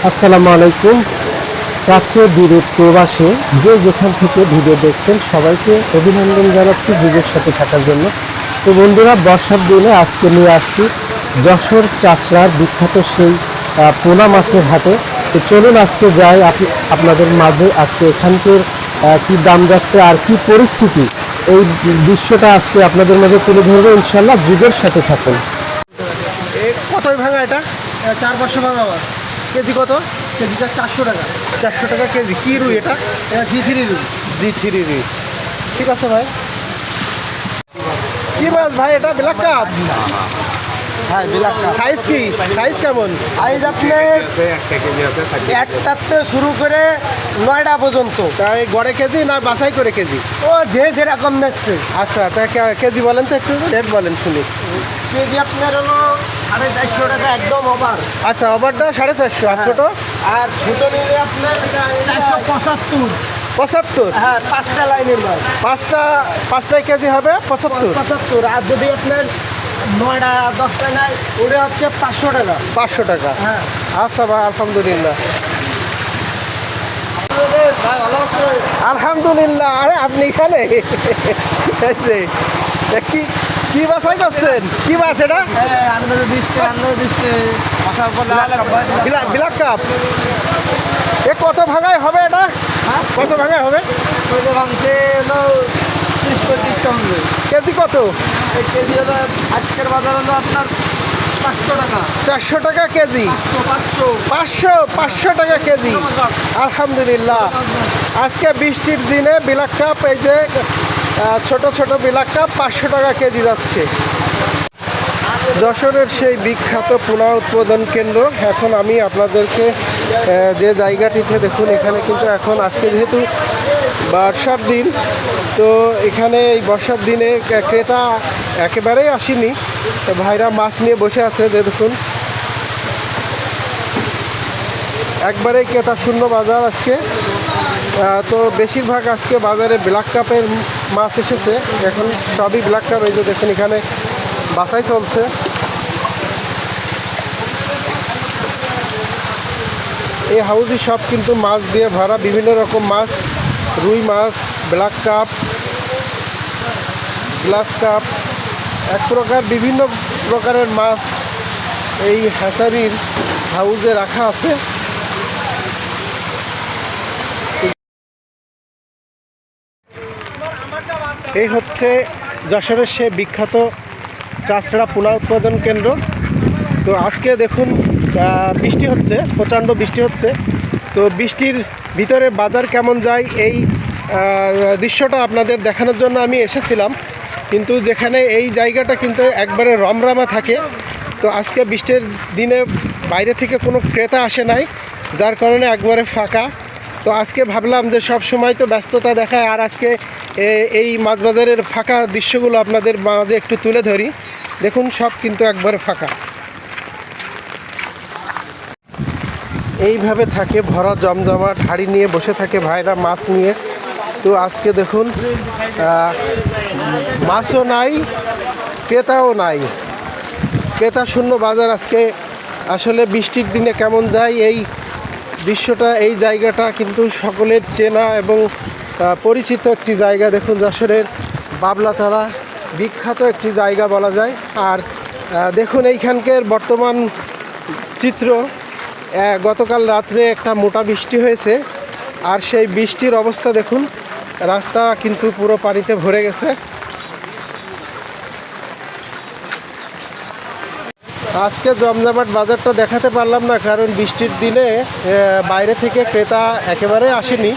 আসসালামু আলাইকুম। কাছে দূরে প্রবাসে যে যেখান থেকে ভিডিও দেখছেন সবাইকে অভিনন্দন জানাচ্ছি যুগের সাথে থাকার জন্য। তো বন্ধুরা, বর্ষার দিনে আজকে নিয়ে আসছি যশোর চাচড়ার বিখ্যাত সেই পোনা মাছের হাটে। তো চলুন আজকে যাই আপনাদের মাঝে আজকে এখানকার কি দাম যাচ্ছে আর কি পরিস্থিতি, এই দৃশ্যটা আজকে আপনাদের মাঝে তুলে ধরবো। ইনশাল্লাহ যুগের সাথে থাকুন। কতই ভাঙা এটা? 4-500 ভাঙা মাছ। কেজি কত? কেজিটা 400 টাকা। 400 টাকা কেজি। কি রুই এটা? এটা G3 রুই। G3 রুই। ঠিক আছে ভাই। কি মাছ ভাই এটা? Black cup? হ্যাঁ, ব্ল্যাক কাপ। সাইজ কি? সাইজ কেমন? সাইজ আপনার একটাতে শুরু করে 9টা পর্যন্ত। তাই গড়ে কেজি না বাছাই করে কেজি? ও যে যেরকম নিচ্ছে। আচ্ছা, তা কেজি বলেন তো, একটু রেট বলেন শুনি। কেজি আপনার হলো 450 টাকা একদম ওভার। আচ্ছা, ওভারটা 450। আর ছোট? আর ছোট নিলে আপনার 475। 75? হ্যাঁ, 5টা লাইনের মাছ। পাঁচটায় কেজি হবে 75। আর যদি আপনার 9টা 10টা নেয় ওটা হচ্ছে 500 টাকা। 500 টাকা? হ্যাঁ। আচ্ছা ভাই, আলহামদুলিল্লাহ। আলহামদুলিল্লাহ। আরে আপনি এখানে কি কি বাছাই করছেন? কি মাছ এটা? Black cup. এ কত ভাঙায় হবে এটা? কত ভাঙায় হবে? কেজি কত? কেজি হলো আজকের বাজার হলো আপনার 500 টাকা। 400 টাকা কেজি? 500 টাকা কেজি। আলহামদুলিল্লাহ। আজকে বৃষ্টির দিনে ব্ল্যাক কাপ, এই যে ছোট ছোট ব্ল্যাক কাপ 500 টাকা কেজি যাচ্ছে। যশোরের সেই বিখ্যাত পোনা উৎপাদন কেন্দ্র। এখন আমি আপনাদেরকে যে জায়গাটিতে দেখুন, এখানে কিন্তু এখন আজকে যেহেতু বর্ষার দিন, তো এখানে এই বর্ষার দিনে ক্রেতা একেবারেই আসেনি। তো ভাইরা মাছ নিয়ে বসে আছে, যে দেখুন একবারেই ক্রেতা শূন্য বাজার আজকে। তো বেশিরভাগ আজকে বাজারে ব্ল্যাক কাপের মাছ এসেছে। এখন সবই ব্ল্যাক কাপ। এই যে দেখুন এখানে বাছাই চলছে। এই হাউজি সব কিন্তু মাছ দিয়ে ভরা, বিভিন্ন রকম মাছ, রুই মাছ, ব্ল্যাক কাপ, গ্লাস কাপ, এক প্রকার বিভিন্ন প্রকারের মাছ এই হ্যাচারির হাউজে রাখা আছে। এই হচ্ছে যশোরের সে বিখ্যাত চাচড়া পোনা উৎপাদন কেন্দ্র। তো আজকে দেখুন বৃষ্টি হচ্ছে, প্রচণ্ড বৃষ্টি হচ্ছে। তো বৃষ্টির ভিতরে বাজার কেমন যায় এই দৃশ্যটা আপনাদের দেখানোর জন্য আমি এসেছিলাম, কিন্তু যেখানে এই জায়গাটা কিন্তু একবারে রমরমা থাকে। তো আজকে বৃষ্টির দিনে বাইরে থেকে কোনো ক্রেতা আসে নাই, যার কারণে একবারে ফাঁকা। তো আজকে ভাবলাম যে সব সময় তো ব্যস্ততা দেখায়, আর আজকে এই মাছ বাজারের ফাঁকা দৃশ্যগুলো আপনাদের মাঝে একটু তুলে ধরি। দেখুন সব কিন্তু একবারে ফাঁকা। এইভাবে থাকে ভরা জমজমাট, হাড়ি নিয়ে বসে থাকে ভাইরা মাছ নিয়ে। তো আজকে দেখুন মাছও নাই, ক্রেতাও নাই, ক্রেতা শূন্য বাজার আজকে। আসলে বৃষ্টির দিনে কেমন যায় এই দৃশ্যটা, এই জায়গাটা কিন্তু সকলের চেনা এবং পরিচিত একটি জায়গা। দেখুন যশোরের বাবলাতলা বিখ্যাত একটি জায়গা বলা যায়। আর দেখুন এইখানকার বর্তমান চিত্র। গতকাল রাত্রে একটা মোটা বৃষ্টি হয়েছে, আর সেই বৃষ্টির অবস্থা দেখুন, রাস্তা কিন্তু পুরো পানিতে ভরে গেছে। আজকে জমজমাট বাজারটা দেখাতে পারলাম না, কারণ বৃষ্টির দিনে বাইরে থেকে ক্রেতা একেবারে আসেনি।